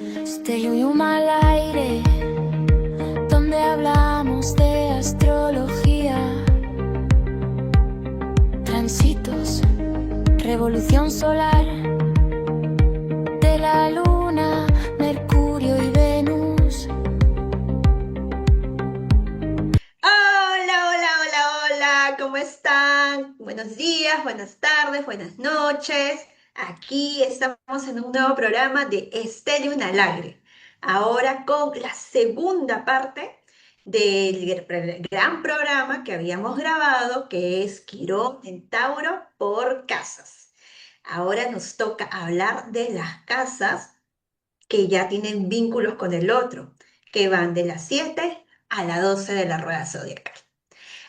Stellium al aire, donde hablamos de astrología, tránsitos, revolución solar, de la luna, Mercurio y Venus. Hola, hola, hola, hola, ¿cómo están? Buenos días, buenas tardes, buenas noches. Aquí estamos en un nuevo programa de Stellium al aire. Ahora con la segunda parte del gran programa que habíamos grabado, que es Quirón en Tauro por casas. Ahora nos toca hablar de las casas que ya tienen vínculos con el otro, que van de las 7 a las 12 de la rueda zodiacal.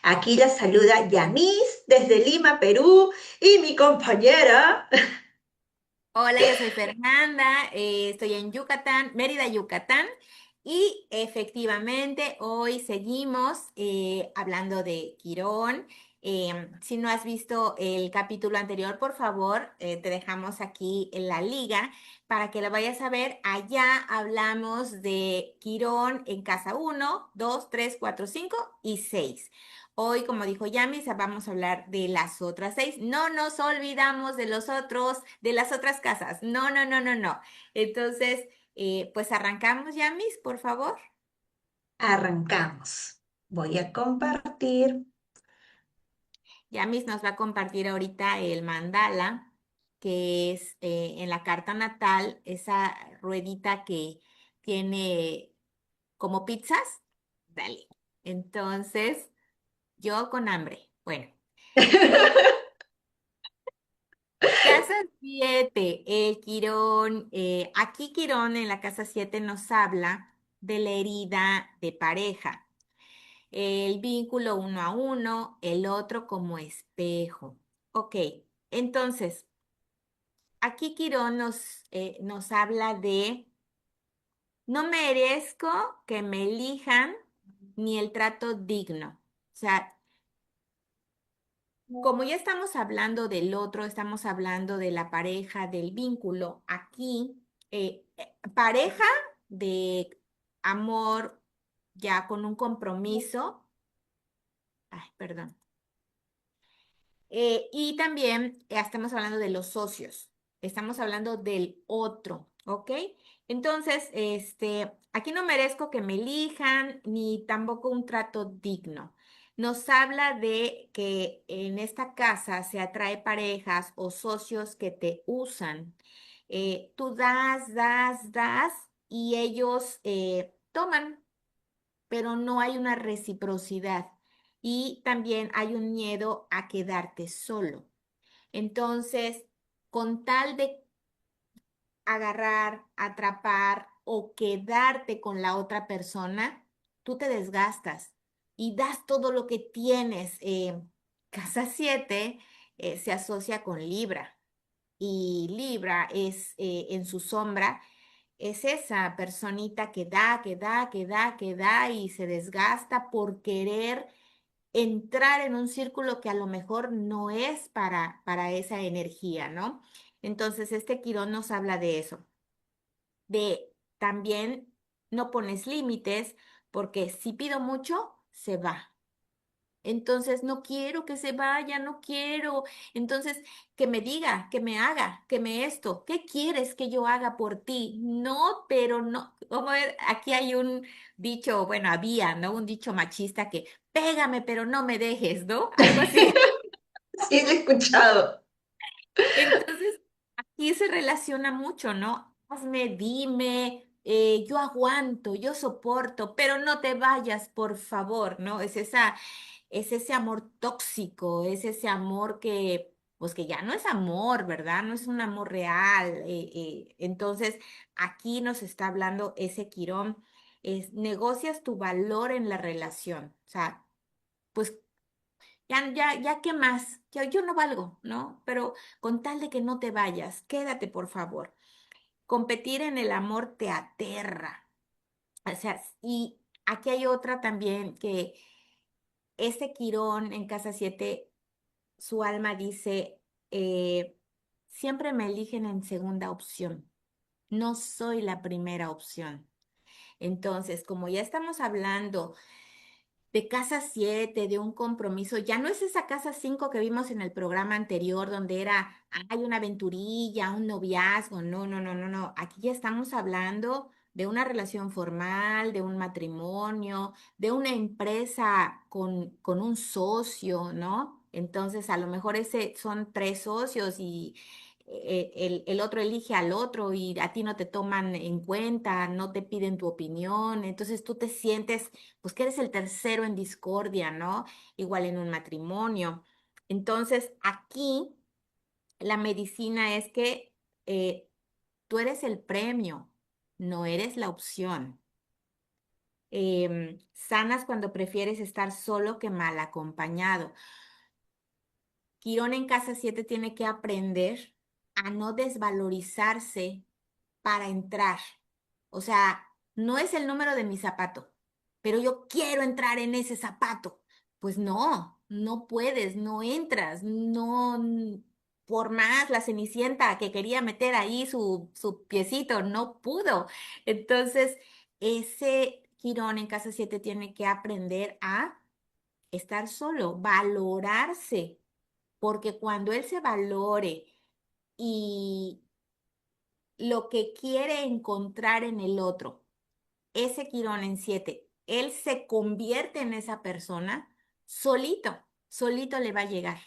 Aquí la saluda Yanis desde Lima, Perú, y mi compañera. Hola, yo soy Fernanda, estoy en Yucatán, Mérida, Yucatán, y efectivamente hoy seguimos hablando de Quirón. Si no has visto el capítulo anterior, por favor, te dejamos aquí en la liga para que lo vayas a ver. Allá hablamos de Quirón en casa 1, 2, 3, 4, 5 y 6. Hoy, como dijo Yamis, vamos a hablar de las otras 6. No nos olvidamos de los otros, de las otras casas. No, no, no, no, no. Entonces, pues arrancamos, Yamis, por favor. Arrancamos. Voy a compartir. Yamis nos va a compartir ahorita el mandala, que es en la carta natal, esa ruedita que tiene como pizzas. Dale. Entonces, yo con hambre. Bueno. Casa 7, Quirón. Aquí Quirón en la casa 7 nos habla de la herida de pareja, el vínculo uno a uno, el otro como espejo. Ok, entonces, aquí Quirón nos habla de no merezco que me elijan ni el trato digno. O sea, como ya estamos hablando del otro, estamos hablando de la pareja, del vínculo, aquí, pareja de amor ya con un compromiso, ay, perdón, y también estamos hablando de los socios, estamos hablando del otro, ¿ok? Entonces, aquí no merezco que me elijan ni tampoco un trato digno. Nos habla de que en esta casa se atrae parejas o socios que te usan. Tú das, das, das y ellos toman, pero no hay una reciprocidad y también hay un miedo a quedarte solo. Entonces, con tal de agarrar, atrapar o quedarte con la otra persona, tú te desgastas y das todo lo que tienes. Casa 7 se asocia con Libra y Libra es en su sombra, es esa personita que da, que da, que da, que da y se desgasta por querer entrar en un círculo que a lo mejor no es para esa energía, ¿no? Entonces, este Quirón nos habla de eso, de también no pones límites porque si pido mucho, se va. Entonces, no quiero que se vaya, no quiero. Entonces, que me diga, que me haga, que me esto. ¿Qué quieres que yo haga por ti? No, pero no. Aquí hay un dicho, bueno, había, ¿no? Un dicho machista que pégame, pero no me dejes, ¿no? Algo así. Sí, lo he escuchado. Entonces, aquí se relaciona mucho, ¿no? Hazme, dime, yo aguanto, yo soporto, pero no te vayas, por favor, ¿no? Es ese amor tóxico, es ese amor que, pues que ya no es amor, ¿verdad? No es un amor real. Entonces, aquí nos está hablando ese Quirón, es negocias tu valor en la relación. O sea, pues ya, ¿qué más? Yo no valgo, ¿no? Pero con tal de que no te vayas, quédate, por favor. Competir en el amor te aterra. O sea, y aquí hay otra también que este Quirón en casa 7 su alma dice, siempre me eligen en segunda opción. no soy la primera opción. Entonces, como ya estamos hablando de casa 7, de un compromiso, ya no es esa casa 5 que vimos en el programa anterior, donde era, hay una aventurilla, un noviazgo, no, no, no, no, no, aquí ya estamos hablando de una relación formal, de un matrimonio, de una empresa con un socio, ¿no? Entonces, a lo mejor ese son tres socios y el otro elige al otro y a ti no te toman en cuenta, no te piden tu opinión, entonces tú te sientes pues que eres el tercero en discordia, ¿no? Igual en un matrimonio. Entonces, aquí la medicina es que tú eres el premio, no eres la opción. Sanas cuando prefieres estar solo que mal acompañado. Quirón en casa 7 tiene que aprender a no desvalorizarse para entrar. O sea, no es el número de mi zapato, pero yo quiero entrar en ese zapato. Pues no, no puedes, no entras, no, por más la Cenicienta que quería meter ahí su piecito, no pudo. Entonces, ese Quirón en casa 7 tiene que aprender a estar solo, valorarse, porque cuando él se valore y lo que quiere encontrar en el otro, ese Quirón en 7, él se convierte en esa persona, solito, solito le va a llegar.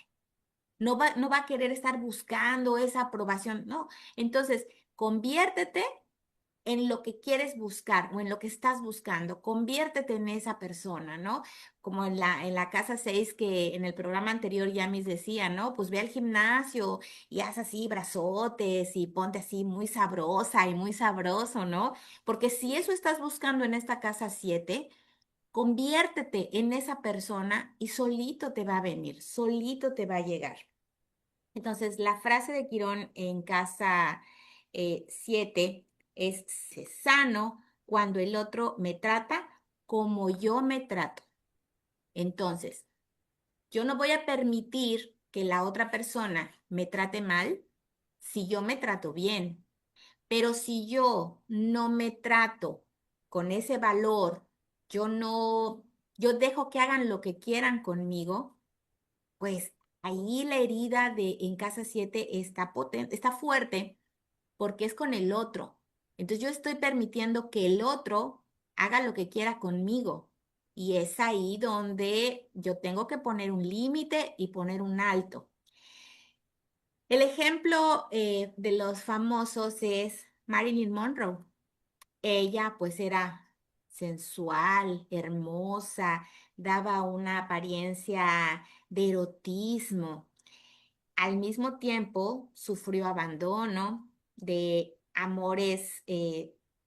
No va a querer estar buscando esa aprobación, no. Entonces, conviértete en lo que quieres buscar o en lo que estás buscando, conviértete en esa persona, ¿no? Como en la casa 6 que en el programa anterior ya mis decía, ¿no? Pues ve al gimnasio y haz así brazotes y ponte así muy sabrosa y muy sabroso, ¿no? Porque si eso estás buscando en esta casa 7, conviértete en esa persona y solito te va a venir, solito te va a llegar. Entonces, la frase de Quirón en casa 7 es "sé sano cuando el otro me trata como yo me trato". Entonces, yo no voy a permitir que la otra persona me trate mal si yo me trato bien. Pero si yo no me trato con ese valor, yo no, yo dejo que hagan lo que quieran conmigo, pues ahí la herida de en casa 7 está potente, está fuerte porque es con el otro. Entonces yo estoy permitiendo que el otro haga lo que quiera conmigo. Y es ahí donde yo tengo que poner un límite y poner un alto. El ejemplo de los famosos es Marilyn Monroe. Ella pues era sensual, hermosa, daba una apariencia de erotismo. Al mismo tiempo sufrió abandono de amores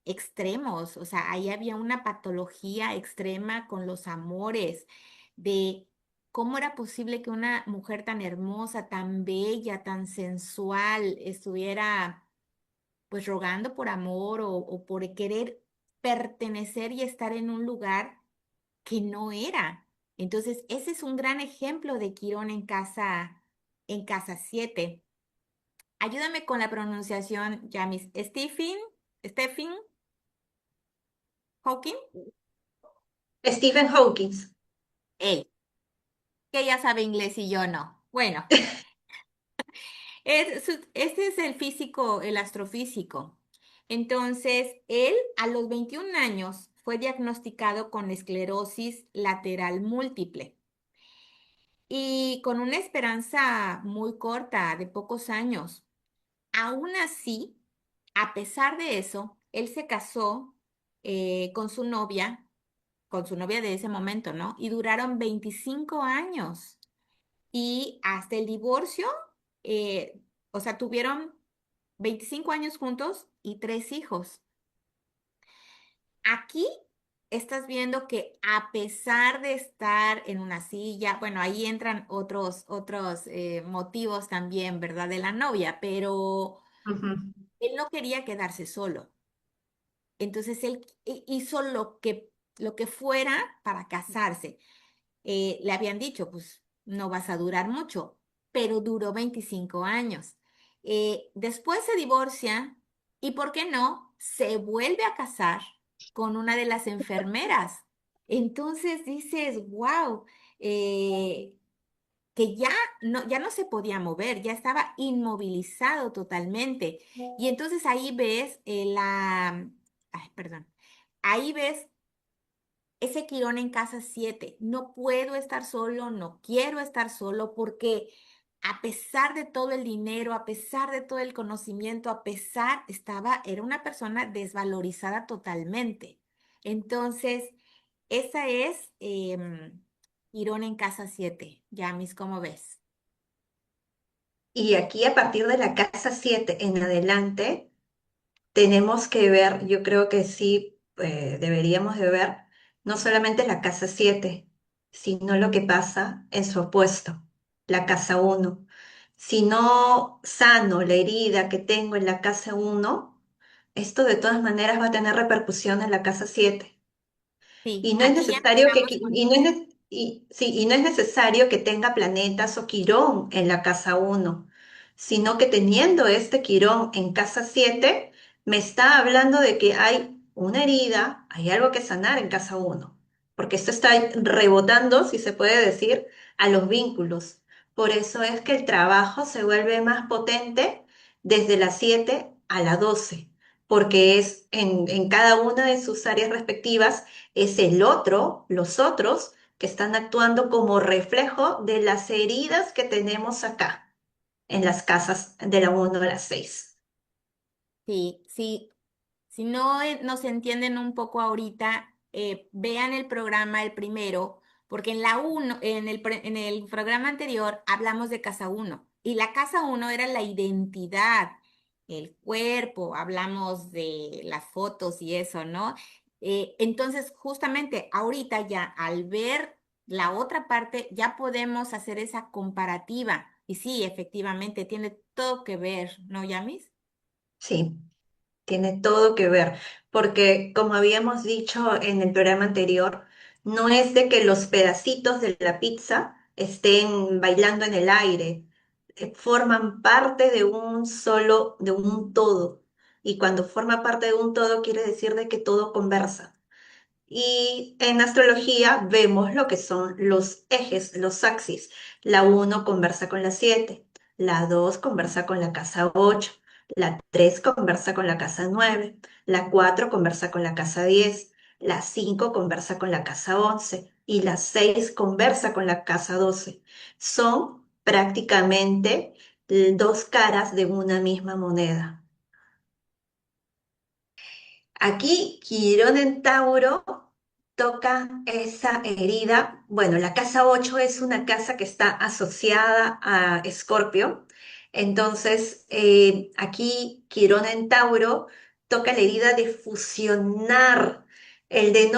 extremos, o sea, ahí había una patología extrema con los amores, de cómo era posible que una mujer tan hermosa, tan bella, tan sensual estuviera pues rogando por amor o por querer pertenecer y estar en un lugar que no era. Entonces, ese es un gran ejemplo de Quirón en casa 7. Ayúdame con la pronunciación, Jamis. Stephen Hawking. Stephen Hawking. Él, que ya sabe inglés y yo no. Bueno, este es el físico, el astrofísico. Entonces, él a los 21 años fue diagnosticado con esclerosis lateral múltiple y con una esperanza muy corta, de pocos años. Aún así, a pesar de eso, él se casó con su novia de ese momento, ¿no? Y duraron 25 años. Y hasta el divorcio, eh, o sea, tuvieron 25 años juntos y tres hijos. Aquí estás viendo que a pesar de estar en una silla, bueno, ahí entran otros motivos también, ¿verdad? De la novia, pero Ujú. él no quería quedarse solo. Entonces él hizo lo que fuera para casarse. Le habían dicho, pues no vas a durar mucho, pero duró 25 años. Después se divorcia y ¿por qué no? Se vuelve a casar con una de las enfermeras. Entonces dices, wow, que ya no se podía mover, ya estaba inmovilizado totalmente. Y entonces ahí ves ay, perdón, ahí ves ese Quirón en casa 7. No puedo estar solo, no quiero estar solo porque a pesar de todo el dinero, a pesar de todo el conocimiento, era una persona desvalorizada totalmente. Entonces, esa es Quirón en casa 7. Yamis, ¿cómo ves? Y aquí a partir de la casa 7 en adelante, tenemos que ver, yo creo que sí, deberíamos de ver no solamente la casa 7, sino lo que pasa en su opuesto, la casa uno. Si no sano la herida que tengo en la casa uno, esto de todas maneras va a tener repercusión en la casa 7. Sí, Y no es aquí ya necesario que, empezamos con y no eso. es, sí, y no es necesario que tenga planetas o quirón en la casa uno, sino que teniendo este quirón en casa 7 me está hablando de que hay una herida, hay algo que sanar en casa uno, porque esto está rebotando, si se puede decir, a los vínculos. Por eso es que el trabajo se vuelve más potente desde la 7 a la 12, porque es en cada una de sus áreas respectivas es el otro, los otros, que están actuando como reflejo de las heridas que tenemos acá, en las casas de la 1 a la 6. Sí, sí. Si no nos entienden un poco ahorita, vean el programa el primero, porque en la uno, en el programa anterior hablamos de casa uno y la casa uno era la identidad, el cuerpo, hablamos de las fotos y eso, ¿no? Entonces, justamente ahorita ya al ver la otra parte, ya podemos hacer esa comparativa. Y sí, efectivamente, tiene todo que ver, ¿no, Yamis? Sí, tiene todo que ver, porque como habíamos dicho en el programa anterior, no es de que los pedacitos de la pizza estén bailando en el aire, forman parte de un solo, de un todo. Y cuando forma parte de un todo, quiere decir de que todo conversa. Y en astrología vemos lo que son los ejes, los axis. La uno conversa con la 7, la 2 conversa con la casa 8, la 3 conversa con la casa 9, la 4 conversa con la casa 10, la 5 conversa con la casa 11 y la 6 conversa con la casa 12. Son prácticamente dos caras de una misma moneda. Aquí Quirón en Tauro toca esa herida. Bueno, la casa 8 es una casa que está asociada a Escorpio. Entonces, aquí Quirón en Tauro toca la herida de fusionar, el de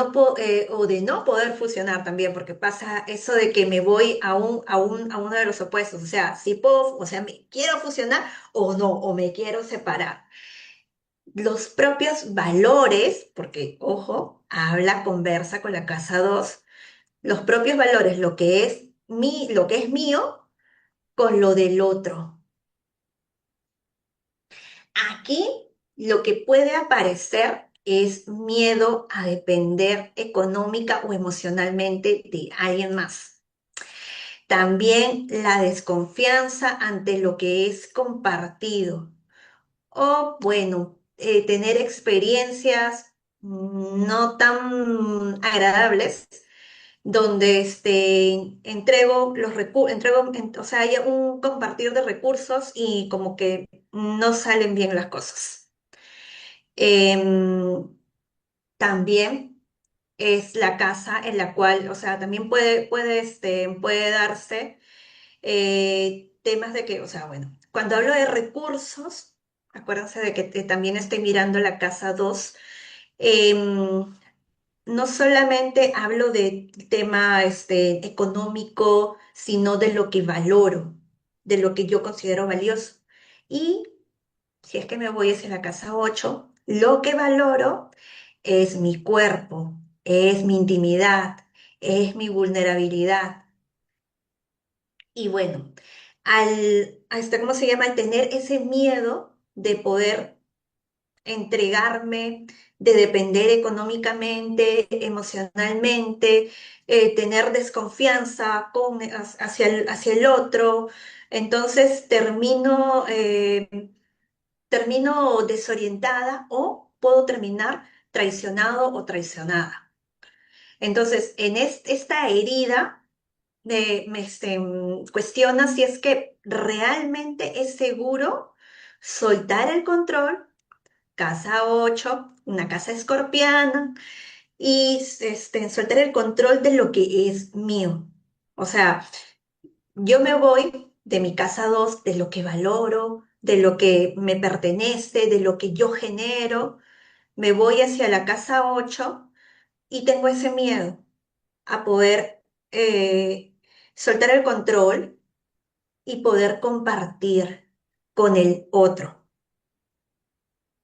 o de no poder fusionar también, porque pasa eso de que me voy a uno de los opuestos. O sea, si puedo, o sea, me quiero fusionar o no, o me quiero separar los propios valores, porque, ojo, habla, conversa con la casa 2, los propios valores, lo que es mío con lo del otro. Aquí lo que puede aparecer es miedo a depender económica o emocionalmente de alguien más. También la desconfianza ante lo que es compartido. O bueno, tener experiencias no tan agradables donde entrego los recursos, o sea, hay un compartir de recursos y como que no salen bien las cosas. Em, También es la casa en la cual, o sea, también puede darse temas de que, o sea, bueno, cuando hablo de recursos, acuérdense de que también estoy mirando la casa 2. No solamente hablo de tema económico, sino de lo que valoro, de lo que yo considero valioso. Y si es que me voy hacia la casa 8, lo que valoro es mi cuerpo, es mi intimidad, es mi vulnerabilidad. Y bueno, ¿cómo se llama? Al tener ese miedo de poder entregarme, de depender económicamente, emocionalmente, tener desconfianza hacia el otro. Entonces termino desorientada o puedo terminar traicionado o traicionada. Entonces, en esta herida cuestiona si es que realmente es seguro soltar el control, casa 8, una casa escorpiana, y soltar el control de lo que es mío. O sea, yo me voy de mi casa 2, de lo que valoro, de lo que me pertenece, de lo que yo genero, me voy hacia la casa 8 y tengo ese miedo a poder soltar el control y poder compartir con el otro.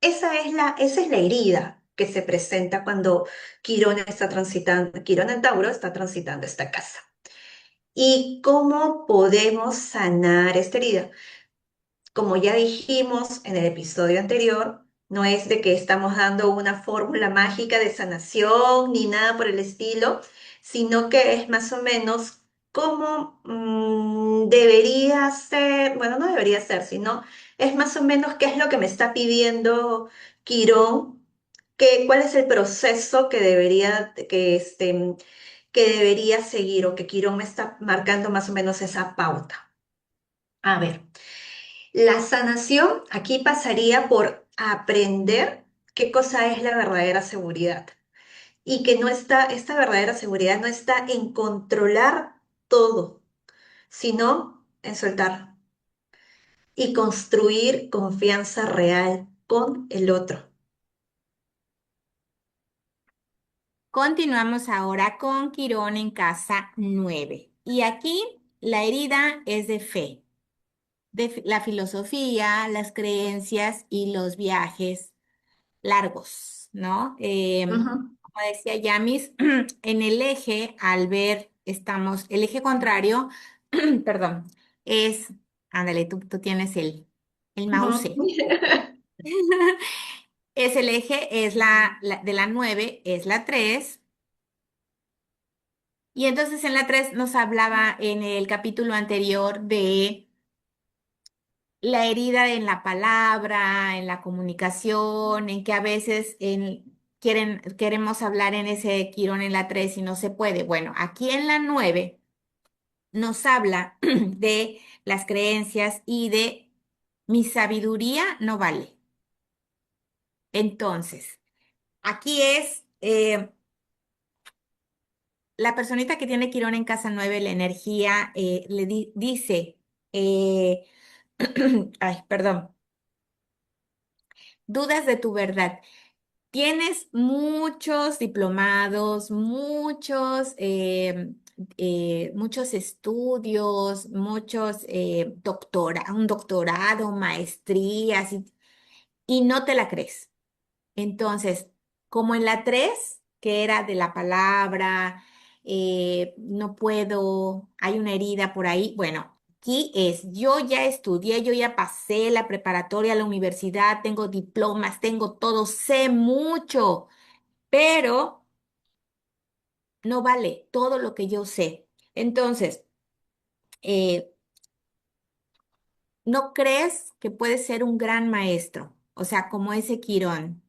Esa es la herida que se presenta cuando Quirón en Tauro está transitando esta casa. ¿Y cómo podemos sanar esta herida? Como ya dijimos en el episodio anterior, no es de que estamos dando una fórmula mágica de sanación ni nada por el estilo, sino que es más o menos cómo debería ser, bueno, no debería ser, sino es más o menos qué es lo que me está pidiendo Quirón, cuál es el proceso que debería seguir o que Quirón me está marcando más o menos esa pauta. A ver. La sanación aquí pasaría por aprender qué cosa es la verdadera seguridad y que esta verdadera seguridad no está en controlar todo, sino en soltar y construir confianza real con el otro. Continuamos ahora con Quirón en casa 9. Y aquí la herida es de fe, la filosofía, las creencias y los viajes largos, ¿no? Ujú, Como decía Yamis, en el eje, al ver, el eje contrario, perdón, es, ándale, tú tienes el mouse. ujú. Es el eje, es de la 9 es la 3. Y entonces en la 3 nos hablaba en el capítulo anterior de la herida en la palabra, en la comunicación, en que a veces queremos hablar en ese quirón en la 3 y no se puede. Bueno, aquí en la 9 nos habla de las creencias y de mi sabiduría no vale. Entonces, aquí es la personita que tiene quirón en casa 9 la energía dice, eh, ay, perdón, dudas de tu verdad. Tienes muchos diplomados, muchos estudios, un doctorado, maestrías, y no te la crees. Entonces, como en la 3 que era de la palabra, no puedo, hay una herida por ahí. Bueno, aquí es, yo ya estudié, yo ya pasé la preparatoria, la universidad, tengo diplomas, tengo todo, sé mucho, pero no vale todo lo que yo sé. Entonces, eh, ¿no crees que puedes ser un gran maestro? O sea, como ese Quirón.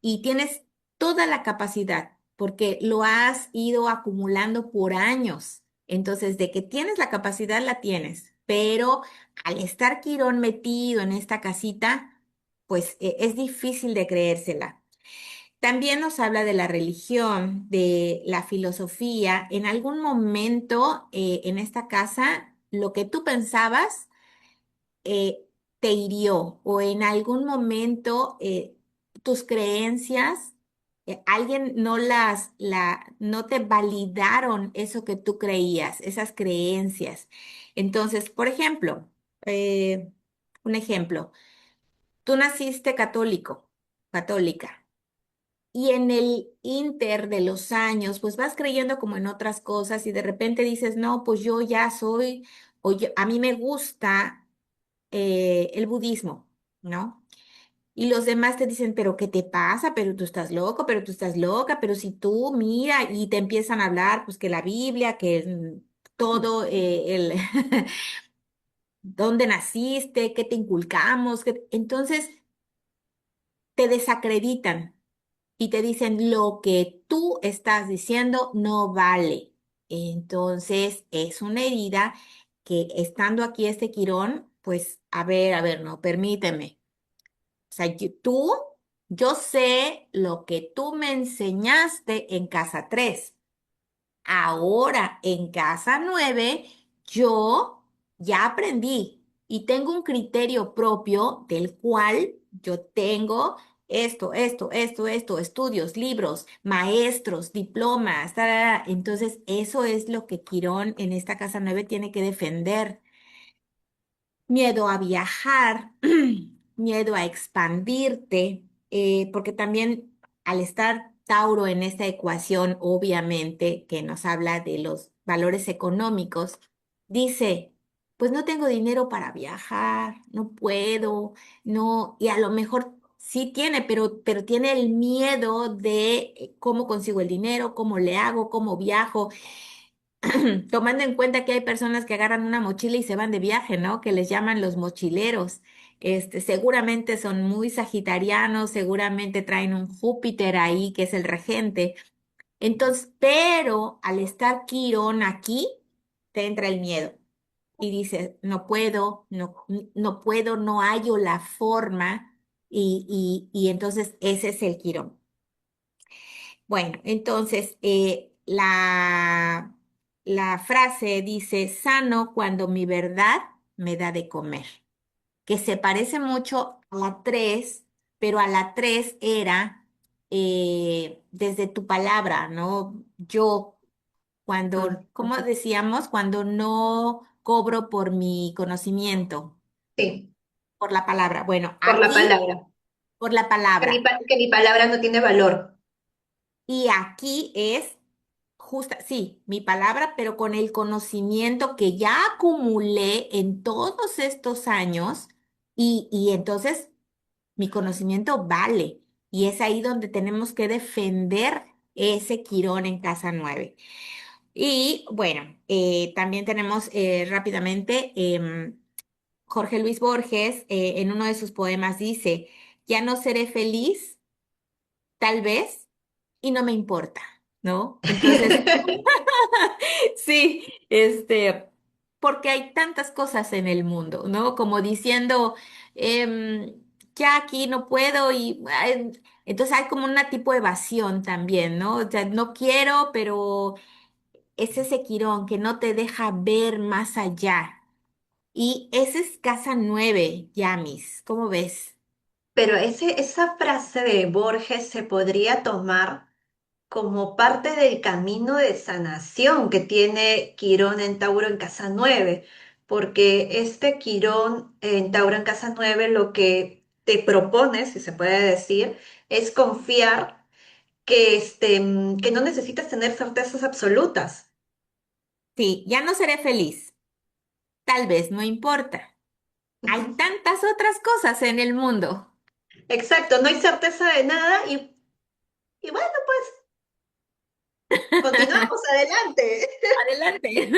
Y tienes toda la capacidad porque lo has ido acumulando por años. Entonces, de que tienes la capacidad, la tienes, pero al estar Quirón metido en esta casita, pues es difícil de creérsela. También nos habla de la religión, de la filosofía. En algún momento en esta casa, lo que tú pensabas eh, te hirió o en algún momento tus creencias, alguien no te validaron eso que tú creías, esas creencias. Entonces, por ejemplo, eh, un ejemplo, tú naciste católico, católica. Y en el inter de los años, pues vas creyendo como en otras cosas y de repente dices, no, pues yo ya soy, a mí me gusta el budismo, ¿no? y los demás te dicen, pero ¿qué te pasa? Pero tú estás loco, pero tú estás loca, pero si tú mira y te empiezan a hablar, pues que la Biblia, que todo, dónde naciste, qué te inculcamos, entonces te desacreditan y te dicen lo que tú estás diciendo no vale. Entonces es una herida que estando aquí este Quirón, pues a ver, no, permíteme. O sea, yo sé lo que tú me enseñaste en casa 3. Ahora en casa 9 yo ya aprendí y tengo un criterio propio del cual yo tengo estudios, libros, maestros, diplomas, tarara. Entonces, eso es lo que Quirón en esta casa 9 tiene que defender. Miedo a viajar, miedo a expandirte, porque también al estar Tauro en esta ecuación, obviamente, que nos habla de los valores económicos, dice, pues no tengo dinero para viajar, no puedo, no, y a lo mejor sí tiene, pero tiene el miedo de cómo consigo el dinero, cómo le hago, cómo viajo. Tomando en cuenta que hay personas que agarran una mochila y se van de viaje, ¿no? Que les llaman los mochileros. Seguramente son muy sagitarianos, seguramente traen un Júpiter ahí, que es el regente. Entonces, pero al estar Quirón aquí, te entra el miedo y dices, no puedo, no puedo, no hallo la forma y entonces ese es el Quirón. Bueno, entonces la frase dice, sano cuando mi verdad me da de comer, que se parece mucho a la 3, pero a la 3 era desde tu palabra, ¿no? Yo, Mm, ¿cómo decíamos? Cuando no cobro por mi conocimiento, sí, por la palabra. Bueno, por la aquí, palabra. por la palabra. Que mi palabra no tiene valor. Y aquí es justa, sí, mi palabra, pero con el conocimiento que ya acumulé en todos estos años y entonces mi conocimiento vale. Y es ahí donde tenemos que defender ese Quirón en casa 9. Y bueno, también tenemos rápidamente Jorge Luis Borges en uno de sus poemas dice, ya no seré feliz, tal vez, y no me importa, ¿no? Entonces, sí, porque hay tantas cosas en el mundo, ¿no? Como diciendo, em, ya aquí no puedo y entonces hay como una tipo de evasión también, ¿no? O sea, no quiero, pero es ese quirón que no te deja ver más allá. Y ese es casa 9, Yamis, ¿cómo ves? Pero esa frase de Borges se podría tomar como parte del camino de sanación que tiene Quirón en Tauro en Casa 9, porque este Quirón en Tauro en Casa 9 lo que te propone, si se puede decir, es confiar que no necesitas tener certezas absolutas. Sí, ya no seré feliz, tal vez no importa. Hay tantas otras cosas en el mundo. Exacto, no hay certeza de nada y bueno, pues continuamos adelante. Adelante.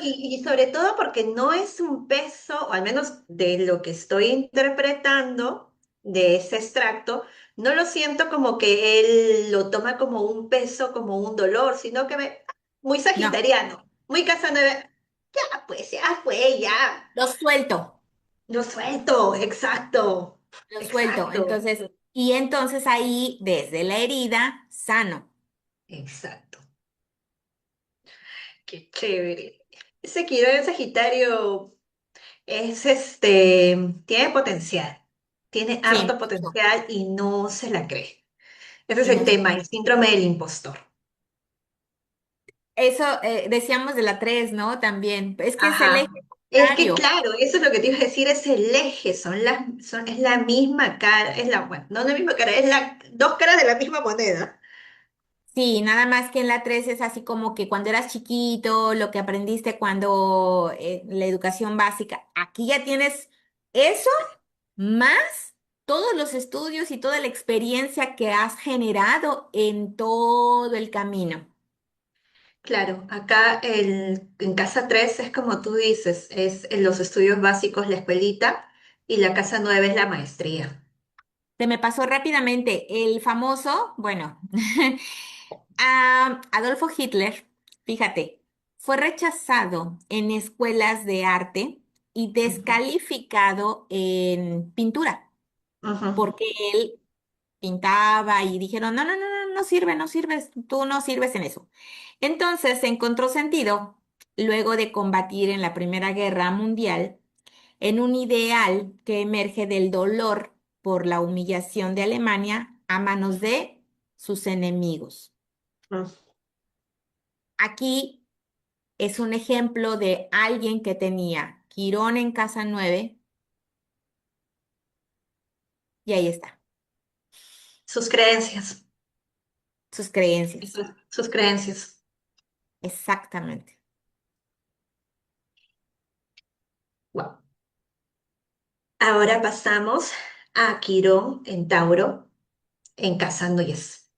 Y sobre todo porque no es un peso, o al menos de lo que estoy interpretando de ese extracto, no lo siento como que él lo toma como un peso, como un dolor, sino que muy No, sagitariano, muy Casanova. Ya, pues ya fue, ya. lo suelto, Lo suelto, exacto, lo suelto. exacto, Y entonces ahí, desde la herida, sano. exacto. Qué chévere. Ese Quirón en Sagitario tiene potencial, tiene Sí, harto mucho. potencial y no se la cree. Ese es Y el no sé. tema, el síndrome del impostor. Eso decíamos de la 3, ¿no? También. Es que es el eje Ajá. Es que contrario. claro, eso es lo que te iba a decir, es el eje, es la misma cara, bueno, no la misma cara, es la dos caras de la misma moneda. Sí, nada más que en la 3 es así como que cuando eras chiquito, lo que aprendiste cuando la educación básica. Aquí ya tienes eso más todos los estudios y toda la experiencia que has generado en todo el camino. Claro, acá en casa 3 es como tú dices, es en los estudios básicos la escuelita y la casa 9 es la maestría. Se me pasó rápidamente el famoso, bueno, Adolfo Hitler, fíjate, fue rechazado en escuelas de arte y Ujú, descalificado en pintura, ujú. porque él pintaba y dijeron, no, no, no, no, no sirve, no sirves, tú no sirves en eso. Entonces se encontró sentido, luego de combatir en la Primera Guerra Mundial, en un ideal que emerge del dolor por la humillación de Alemania a manos de sus enemigos. Mm. Aquí es un ejemplo de alguien que tenía Quirón en casa 9 y ahí está, Sus creencias, sus creencias. sus creencias. Exactamente. Wow. Ahora pasamos a Quirón en Tauro, en casa 10.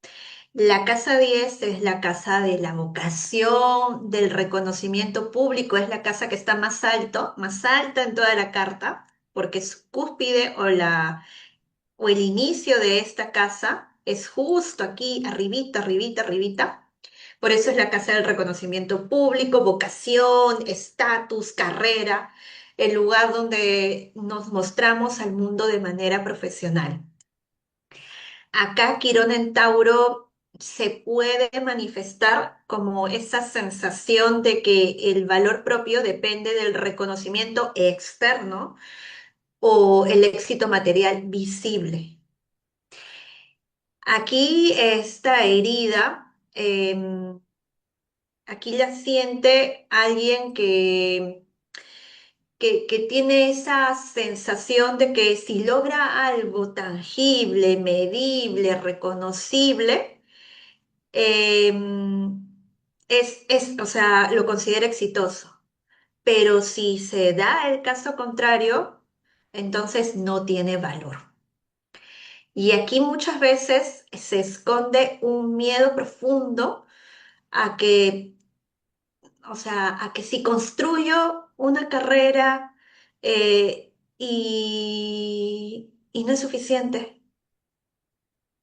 La casa 10 es la casa de la vocación, del reconocimiento público, es la casa que está más alto, más alta en toda la carta, porque su cúspide o el inicio de esta casa es justo aquí, arribita, arribita, arribita. Por eso es la casa del reconocimiento público, vocación, estatus, carrera, el lugar donde nos mostramos al mundo de manera profesional. Acá Quirón en Tauro se puede manifestar como esa sensación de que el valor propio depende del reconocimiento externo o el éxito material visible. Aquí esta herida, aquí la siente alguien que tiene esa sensación de que si logra algo tangible, medible, reconocible, o sea, lo considera exitoso. Pero si se da el caso contrario, entonces no tiene valor. Y aquí muchas veces se esconde un miedo profundo a que, o sea, a que si construyo una carrera y no es suficiente.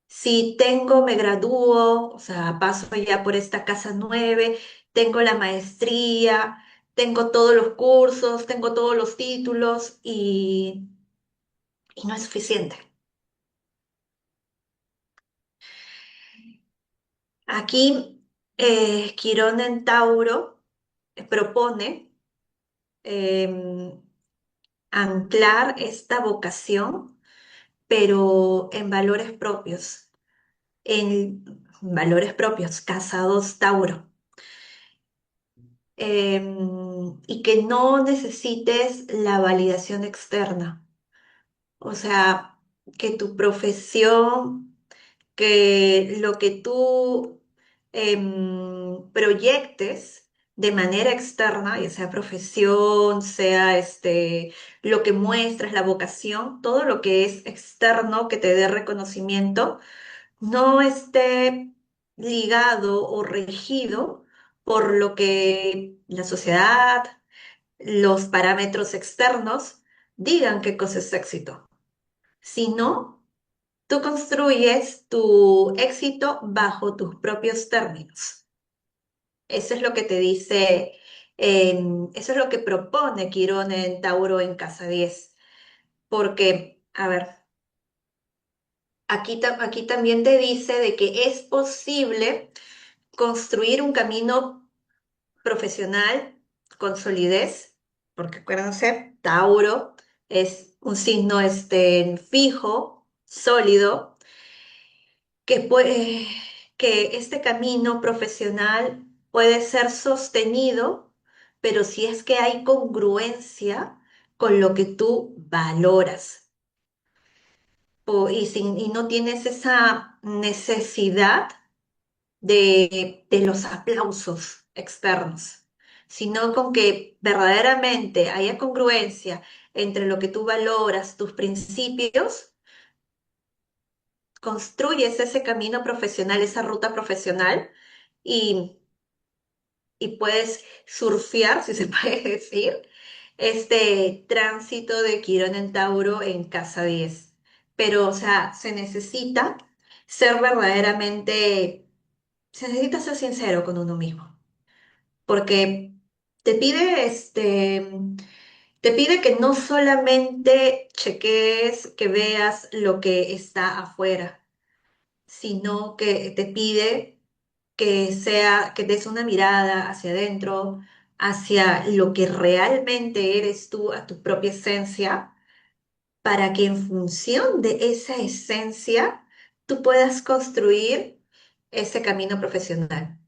Si tengo, me gradúo, o sea, paso ya por esta casa 9, tengo la maestría, tengo todos los cursos, tengo todos los títulos y no es suficiente. Aquí, Quirón en Tauro propone em, anclar esta vocación, pero en valores propios, casados Tauro. Y que no necesites la validación externa. O sea, que tu profesión, que lo que tú proyectes de manera externa, ya sea profesión, sea lo que muestras, la vocación, todo lo que es externo que te dé reconocimiento no esté ligado o regido por lo que la sociedad, los parámetros externos digan qué cosa es éxito, sino tú construyes tu éxito bajo tus propios términos. Eso es lo que te dice, eso es lo que propone Quirón en Tauro en Casa 10, porque, a ver, aquí también te dice de que es posible construir un camino profesional con solidez, porque acuérdense, Tauro es un signo fijo, sólido, que este camino profesional puede ser sostenido, pero si es que hay congruencia con lo que tú valoras y no tienes esa necesidad de los aplausos externos, sino con que verdaderamente haya congruencia entre lo que tú valoras, tus principios, construyes ese camino profesional, esa ruta profesional y, y puedes surfear, si se puede decir, este tránsito de Quirón en Tauro en casa 10. Pero, o sea, ser verdaderamente, se necesita ser sincero con uno mismo, porque te pide, te pide que no solamente cheques, que veas lo que está afuera, sino que te pide que des una mirada hacia adentro, hacia lo que realmente eres tú, a tu propia esencia, para que en función de esa esencia tú puedas construir ese camino profesional.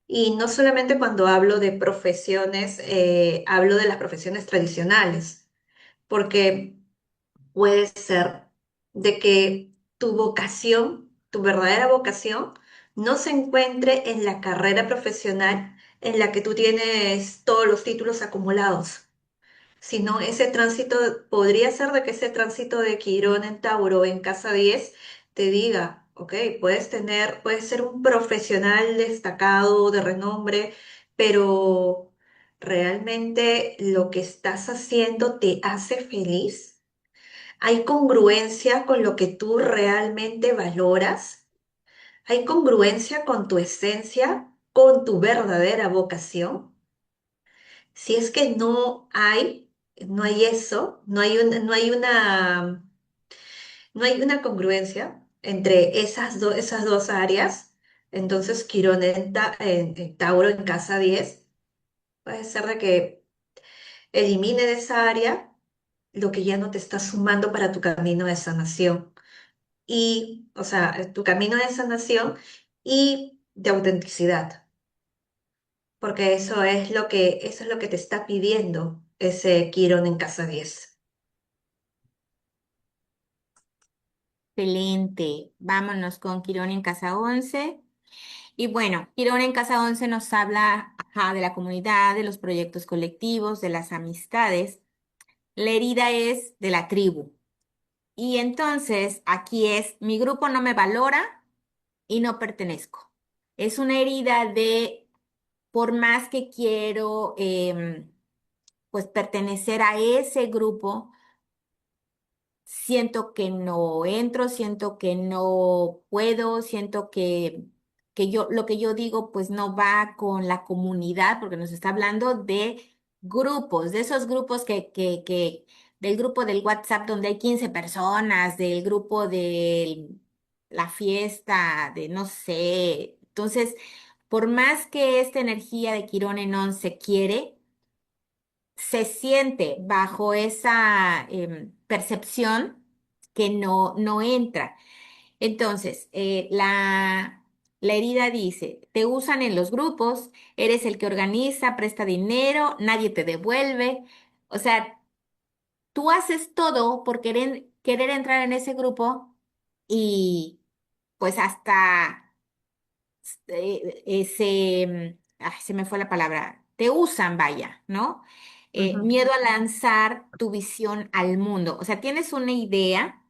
Y no solamente cuando hablo de profesiones, hablo de las profesiones tradicionales, porque puede ser de que tu vocación, tu verdadera vocación, no se encuentre en la carrera profesional en la que tú tienes todos los títulos acumulados, sino ese tránsito, podría ser de que ese tránsito de Quirón en Tauro en Casa 10 te diga, ok, puedes ser un profesional destacado, de renombre, pero ¿realmente lo que estás haciendo te hace feliz? ¿Hay congruencia con lo que tú realmente valoras? ¿Hay congruencia con tu esencia, con tu verdadera vocación? Si es que no hay eso, no hay una congruencia entre esas dos áreas, entonces Quirón en Tauro en casa 10 puede ser de que elimine de esa área lo que ya no te está sumando para tu camino de sanación. Y, o sea, tu camino de sanación y de autenticidad, porque eso es lo que te está pidiendo ese Quirón en casa 10. Excelente. Vámonos con Quirón en casa 11. Y bueno, Quirón en casa 11 nos habla, ajá, de la comunidad, de los proyectos colectivos, de las amistades. La herida es de la tribu. Y entonces aquí es, mi grupo no me valora y no pertenezco. Es una herida de, por más que quiero, pues pertenecer a ese grupo, siento que no entro, siento que no puedo, siento que yo, lo que yo digo, pues no va con la comunidad, porque nos está hablando de grupos, de esos grupos del grupo del WhatsApp donde hay 15 personas, del grupo de la fiesta, de no sé. Entonces, por más que esta energía de Quirón en 11 quiere, se siente bajo esa percepción que no entra. Entonces, la herida dice, te usan en los grupos, eres el que organiza, presta dinero, nadie te devuelve. O sea, tú haces todo por querer entrar en ese grupo y pues hasta se me fue la palabra, te usan, vaya, ¿no? Ujú. Miedo a lanzar tu visión al mundo. O sea, tienes una idea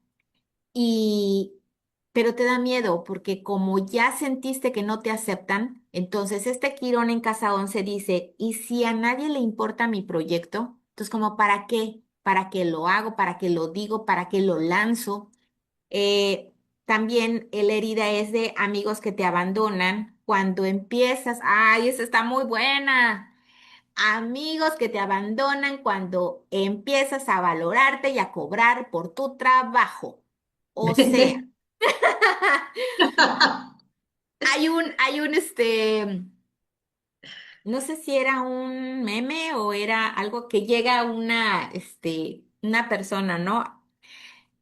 y, pero te da miedo porque como ya sentiste que no te aceptan, entonces este Quirón en casa 11 dice, ¿y si a nadie le importa mi proyecto? Entonces, como, ¿para qué? ¿Para qué lo hago? ¿Para qué lo digo? ¿Para qué lo lanzo? También la herida es de amigos que te abandonan cuando empiezas. Ay, esa está muy buena. Amigos que te abandonan cuando empiezas a valorarte y a cobrar por tu trabajo. O sea, no sé si era un meme o era algo que llega una persona, ¿no?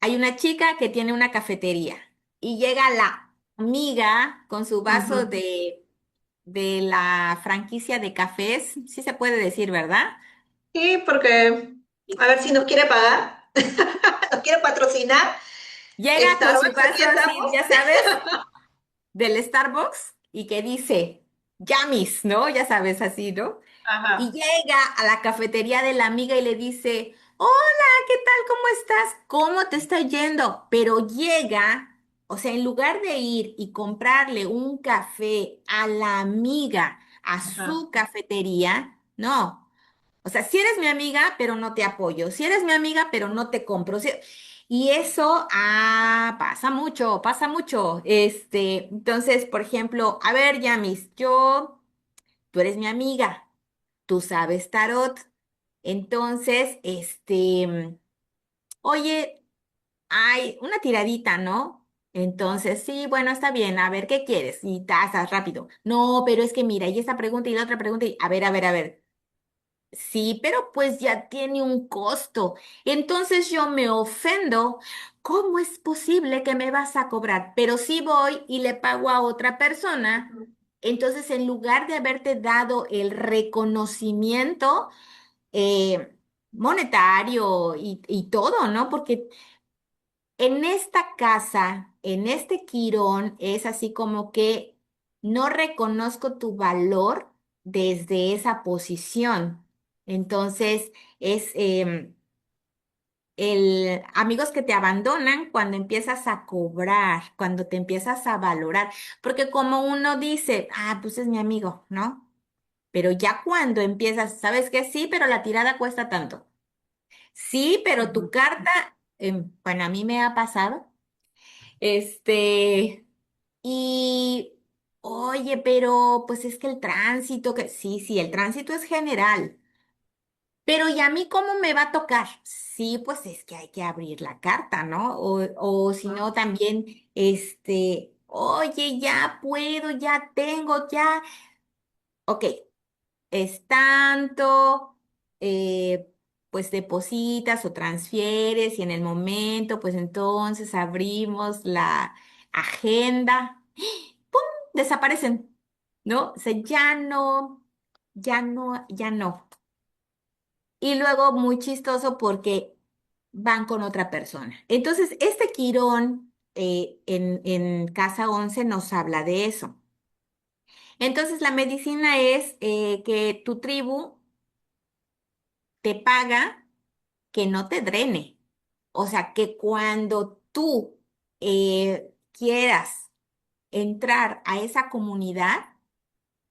Hay una chica que tiene una cafetería y llega la amiga con su vaso Ujú. de la franquicia de cafés, sí se puede decir, ¿verdad? Sí, porque a ver si nos quiere pagar, nos quiere patrocinar. Llega con su Starbucks, aquí vaso así, estamos. ya sabes, del Starbucks y que dice, Yamis, ¿no? Ya sabes, así, ¿no? Y Ajá. llega a la cafetería de la amiga y le dice, hola, ¿qué tal? ¿Cómo estás? ¿Cómo te está yendo? Pero llega O sea, en lugar de ir y comprarle un café a la amiga, a Ajá. su cafetería, no. O sea, si eres mi amiga, pero no te apoyo. Si eres mi amiga, pero no te compro. Y eso, pasa mucho, pasa mucho. Entonces, por ejemplo, a ver, Yamis, tú eres mi amiga, tú sabes tarot. Entonces, oye, hay una tiradita, ¿no? Entonces, sí, bueno, está bien, a ver, ¿qué quieres? Y tasas, rápido. No, pero es que mira, y esta pregunta y la otra pregunta, y a ver. Sí, pero pues ya tiene un costo. Entonces yo me ofendo. ¿Cómo es posible que me vas a cobrar? Pero si voy y le pago a otra persona, Ujú. entonces en lugar de haberte dado el reconocimiento monetario y todo, ¿no? Porque en esta casa, en este quirón, es así como que no reconozco tu valor desde esa posición. Entonces, es amigos que te abandonan cuando empiezas a cobrar, cuando te empiezas a valorar, porque como uno dice, pues es mi amigo, ¿no? Pero ya cuando empiezas, ¿sabes qué? Sí, pero la tirada cuesta tanto. Sí, pero tu Ujú. carta, bueno, a mí me ha pasado. Este, y, oye, pero pues es que el tránsito, que sí, el tránsito es general, pero ¿y a mí cómo me va a tocar? Sí, pues es que hay que abrir la carta, ¿no? O si no, también, oye, ya puedo, ya tengo, ya, ok, es tanto, pues depositas o transfieres y en el momento, pues entonces abrimos la agenda, desaparecen, ¿no? O sea, ya no. Y luego muy chistoso porque van con otra persona. Entonces, este Quirón en Casa 11 nos habla de eso. Entonces, la medicina es que tu tribu te paga que no te drene. O sea, que cuando tú quieras entrar a esa comunidad,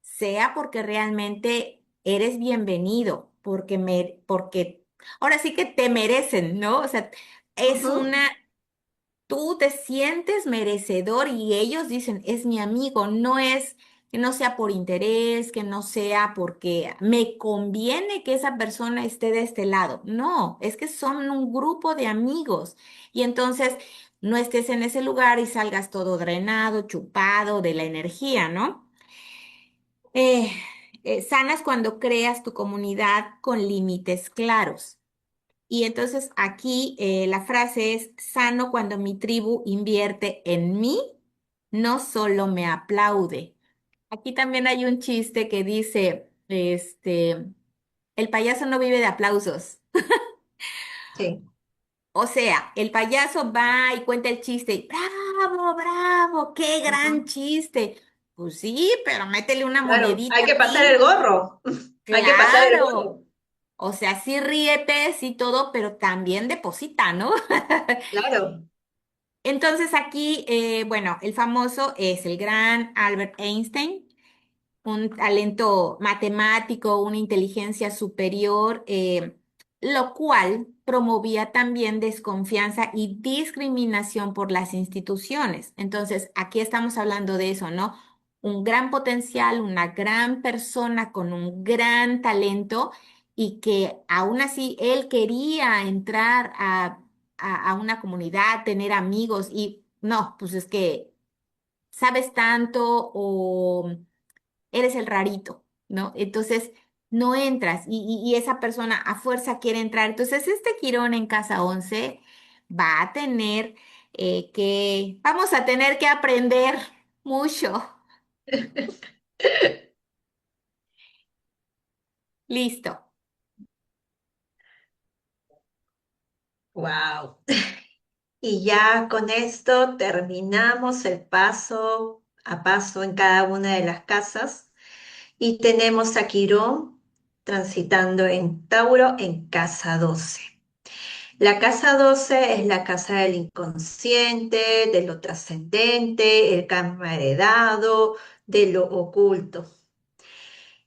sea porque realmente eres bienvenido, porque ahora sí que te merecen, ¿no? O sea, es Ujú. tú te sientes merecedor y ellos dicen, es mi amigo, no es que no sea por interés, que no sea porque me conviene que esa persona esté de este lado. No, es que son un grupo de amigos y entonces no estés en ese lugar y salgas todo drenado, chupado de la energía, ¿no? Eh, sanas cuando creas tu comunidad con límites claros. Y entonces aquí la frase es, sano cuando mi tribu invierte en mí, no solo me aplaude. Aquí también hay un chiste que dice, el payaso no vive de aplausos. Sí. O sea, el payaso va y cuenta el chiste, y, bravo, bravo, qué gran Ujú. chiste. Pues sí, pero métele una Claro, monedita hay que pasar el aquí. gorro. Hay que pasar el Claro. gorro. O sea, sí ríete, sí todo, pero también deposita, ¿no? Claro. Entonces aquí, bueno, el famoso es el gran Albert Einstein, un talento matemático, una inteligencia superior, lo cual promovía también desconfianza y discriminación por las instituciones. Entonces, aquí estamos hablando de eso, ¿no? Un gran potencial, una gran persona con un gran talento y que aún así él quería entrar a una comunidad, tener amigos y no, pues es que sabes tanto o eres el rarito, ¿no? Entonces no entras y esa persona a fuerza quiere entrar. Entonces este Quirón en Casa 11 va a tener vamos a tener que aprender mucho. Listo. Wow. Y ya con esto terminamos el paso a paso en cada una de las casas y tenemos a Quirón transitando en Tauro en casa 12. La casa 12 es la casa del inconsciente, de lo trascendente, el karma heredado, de lo oculto.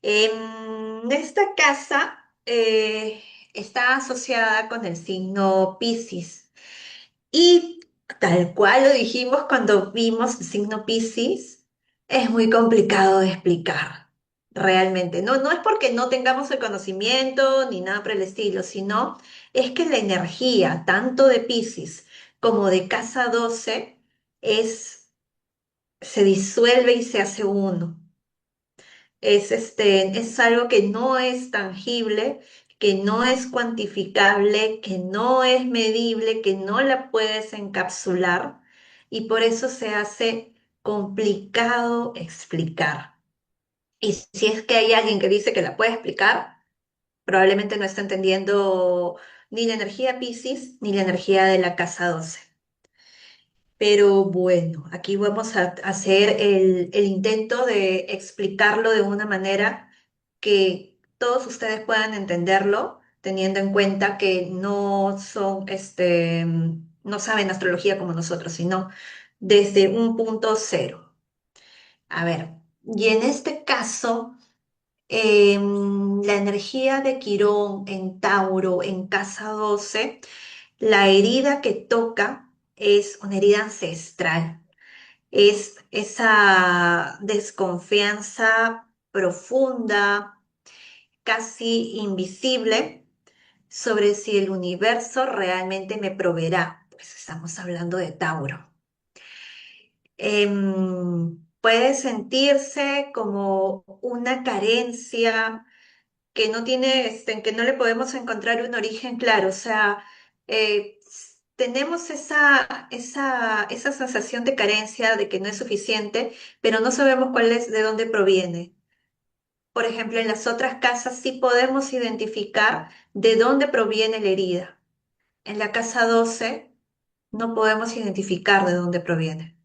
Esta casa está asociada con el signo Piscis y tal cual lo dijimos cuando vimos el signo Piscis, es muy complicado de explicar realmente. No, no es porque no tengamos el conocimiento ni nada por el estilo, sino es que la energía tanto de Piscis como de casa 12 es, se disuelve y se hace uno. Es algo que no es tangible, que no es cuantificable, que no es medible, que no la puedes encapsular y por eso se hace complicado explicar. Y si es que hay alguien que dice que la puede explicar, probablemente no está entendiendo ni la energía Piscis ni la energía de la casa 12. Pero bueno, aquí vamos a hacer el intento de explicarlo de una manera que todos ustedes puedan entenderlo, teniendo en cuenta que no son, no saben astrología como nosotros, sino desde un punto cero. A ver, y en este caso, la energía de Quirón en Tauro, en casa 12, la herida que toca es una herida ancestral. Es esa desconfianza profunda, casi invisible, sobre si el universo realmente me proveerá. Pues estamos hablando de Tauro. Puede sentirse como una carencia que no tiene, en que no le podemos encontrar un origen claro. O sea, tenemos esa sensación de carencia, de que no es suficiente, pero no sabemos cuál es, de dónde proviene. Por ejemplo, en las otras casas sí podemos identificar de dónde proviene la herida. En la casa 12 no podemos identificar de dónde proviene.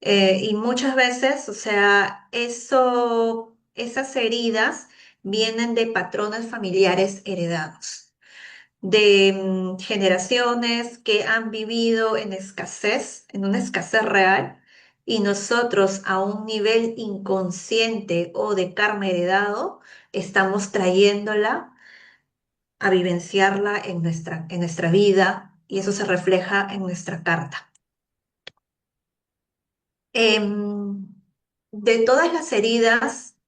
Y muchas veces, o sea, esas heridas vienen de patrones familiares heredados, de generaciones que han vivido en escasez, en una escasez real, y nosotros a un nivel inconsciente o de karma heredado, estamos trayéndola a vivenciarla en nuestra vida, y eso se refleja en nuestra carta. Em, de todas las heridas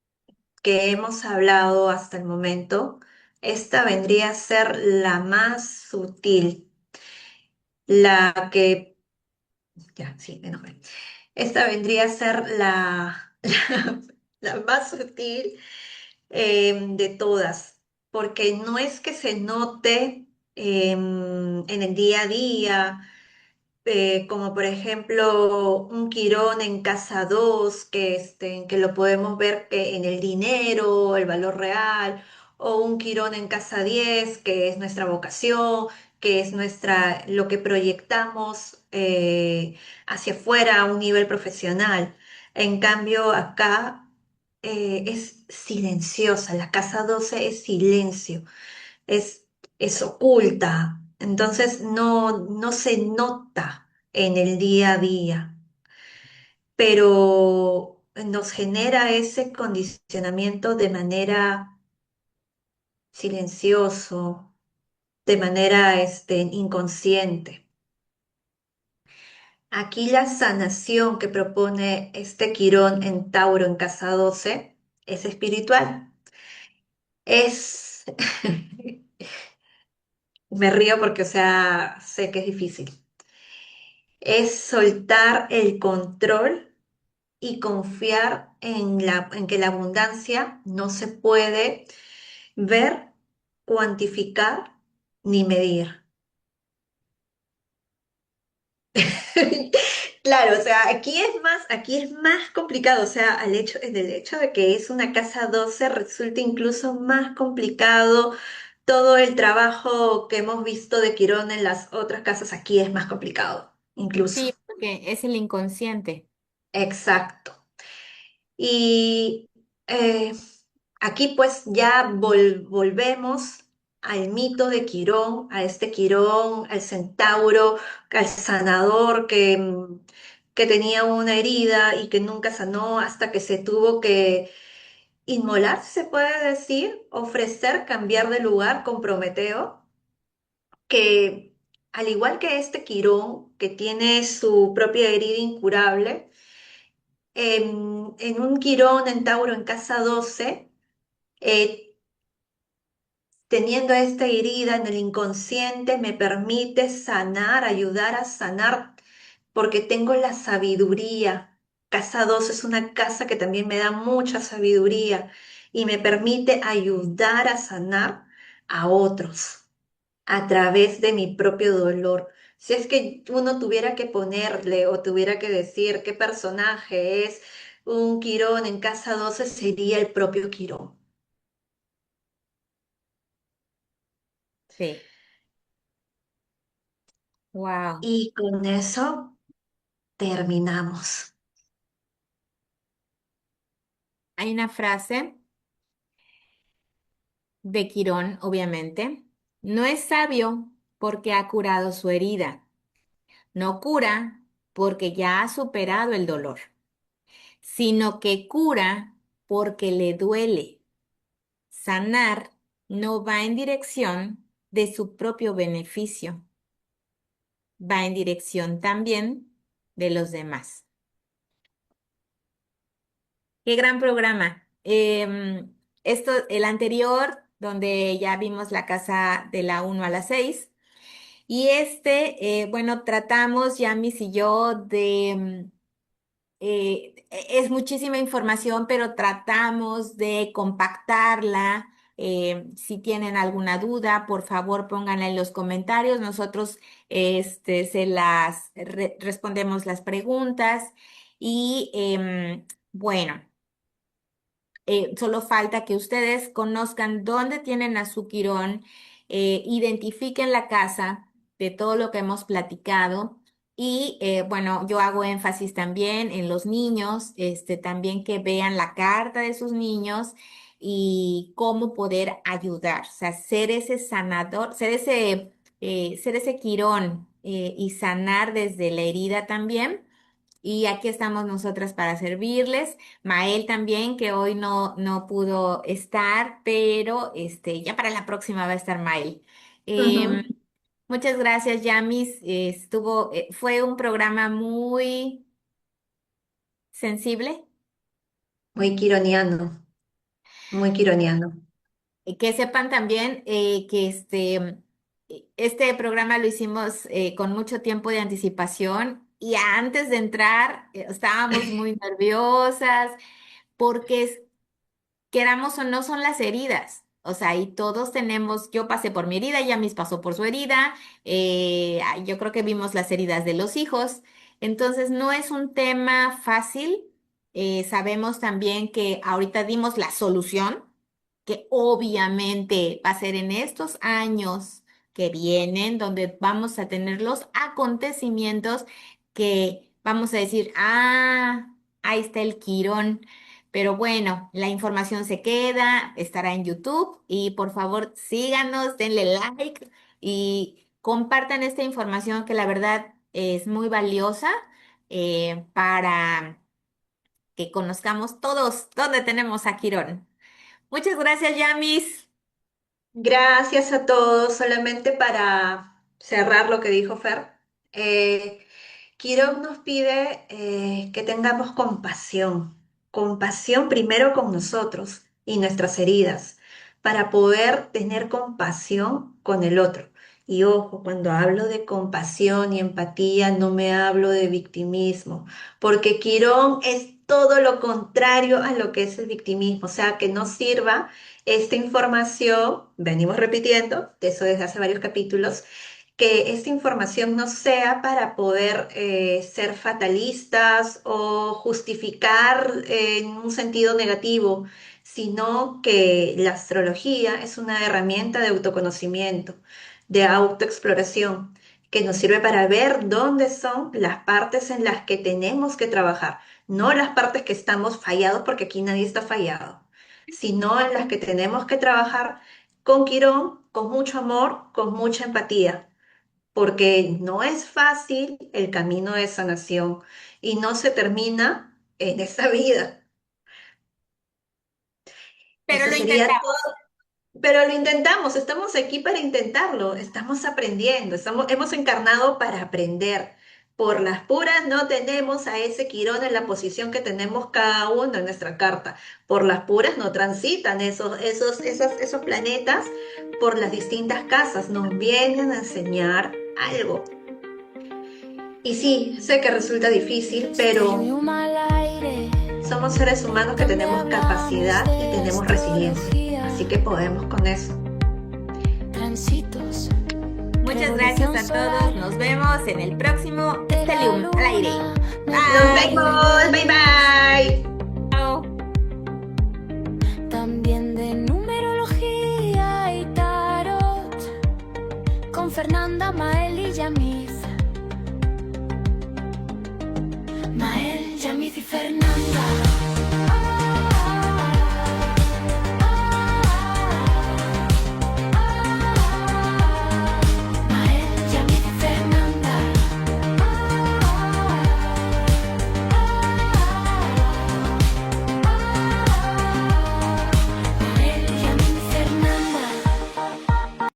que hemos hablado hasta el momento, esta vendría a ser la más sutil, la que, ya, sí, me enojé. Esta vendría a ser la más sutil de todas, porque no es que se note en el día a día, como por ejemplo un Quirón en casa 2 que lo podemos ver que en el dinero, el valor real, o un Quirón en casa 10 que es nuestra vocación, que es lo que proyectamos hacia afuera a un nivel profesional. En cambio, acá es silenciosa, la casa 12 es silencio, es, es oculta, entonces no se nota en el día a día, pero nos genera ese condicionamiento de manera silencioso, de manera inconsciente. Aquí la sanación que propone este Quirón en Tauro en casa 12 es espiritual. Es, me río porque, o sea, sé que es difícil. Es soltar el control y confiar en que la abundancia no se puede ver, cuantificar ni medir. Claro, o sea, aquí es más complicado, o sea, en el hecho de que es una casa 12 resulta incluso más complicado. Todo el trabajo que hemos visto de Quirón en las otras casas aquí es más complicado, incluso. Sí, porque es el inconsciente. Exacto. Y eh, aquí pues ya volvemos al mito de Quirón, a este Quirón, al centauro, al sanador que tenía una herida y que nunca sanó hasta que se tuvo que inmolar, si se puede decir, ofrecer cambiar de lugar con Prometeo, que al igual que este Quirón, que tiene su propia herida incurable, en un Quirón en Tauro en casa 12, eh, teniendo esta herida en el inconsciente, me permite sanar, ayudar a sanar, porque tengo la sabiduría. Casa 12 es una casa que también me da mucha sabiduría y me permite ayudar a sanar a otros a través de mi propio dolor. Si es que uno tuviera que ponerle o tuviera que decir qué personaje es un Quirón en casa 12, sería el propio Quirón. Sí. Wow. Y con eso terminamos. Hay una frase de Quirón, obviamente. No es sabio porque ha curado su herida. No cura porque ya ha superado el dolor, sino que cura porque le duele. Sanar no va en dirección de su propio beneficio, va en dirección también de los demás. Qué gran programa. El anterior, donde ya vimos la casa de la 1 a la 6. Y bueno, tratamos, Yamis y yo, es muchísima información, pero tratamos de compactarla. Si tienen alguna duda, por favor, pónganla en los comentarios. Nosotros, respondemos las preguntas y, bueno. Solo falta que ustedes conozcan dónde tienen a su Quirón, identifiquen la casa de todo lo que hemos platicado y bueno, yo hago énfasis también en los niños, también que vean la carta de sus niños y cómo poder ayudar, o sea, ser ese sanador, ser ese Quirón y sanar desde la herida también. Y aquí estamos nosotras para servirles. Mael también, que hoy no pudo estar, pero ya para la próxima va a estar Mael. Em, Ujú. muchas gracias, Yamis. Fue un programa muy sensible. Muy quironiano, muy quironiano. Que sepan también que este programa lo hicimos con mucho tiempo de anticipación y antes de entrar estábamos muy nerviosas porque queramos o no, son las heridas. O sea, y todos tenemos, yo pasé por mi herida, Yamis pasó por su herida, yo creo que vimos las heridas de los hijos. Entonces, no es un tema fácil. Sabemos también que ahorita dimos la solución, que obviamente va a ser en estos años que vienen, donde vamos a tener los acontecimientos que vamos a decir, ahí está el Quirón. Pero bueno, la información se queda, estará en YouTube y por favor síganos, denle like y compartan esta información que la verdad es muy valiosa para que conozcamos todos dónde tenemos a Quirón. Muchas gracias, Yamis. Gracias a todos. Solamente para cerrar lo que dijo Fer, Quirón nos pide que tengamos compasión, compasión primero con nosotros y nuestras heridas, para poder tener compasión con el otro. Y ojo, cuando hablo de compasión y empatía, no me hablo de victimismo, porque Quirón es todo lo contrario a lo que es el victimismo, o sea, que no sirva esta información, venimos repitiendo, eso desde hace varios capítulos, que esta información no sea para poder ser fatalistas o justificar en un sentido negativo, sino que la astrología es una herramienta de autoconocimiento, de autoexploración, que nos sirve para ver dónde son las partes en las que tenemos que trabajar, no las partes que estamos fallados, porque aquí nadie está fallado, sino en las que tenemos que trabajar con Quirón con mucho amor, con mucha empatía, porque no es fácil el camino de sanación y no se termina en esta vida. Pero Eso lo sería intentamos. todo. Pero lo intentamos, estamos aquí para intentarlo, estamos aprendiendo, hemos encarnado para aprender. Por las puras no tenemos a ese Quirón en la posición que tenemos cada uno en nuestra carta. Por las puras no transitan esos planetas por las distintas casas, nos vienen a enseñar algo. Y sí, sé que resulta difícil, Estoy muy pero mal aire. somos seres humanos que ¿Dónde tenemos hablamos capacidad y de tenemos resiliencia. astrología? Así que podemos con eso. Transitos. Muchas gracias a todos. Nos vemos en el próximo Stellium al aire. Nos Bye. vemos, bye bye. Chao. También de numerología y tarot con Fernanda, Mael y Yamith. Mael.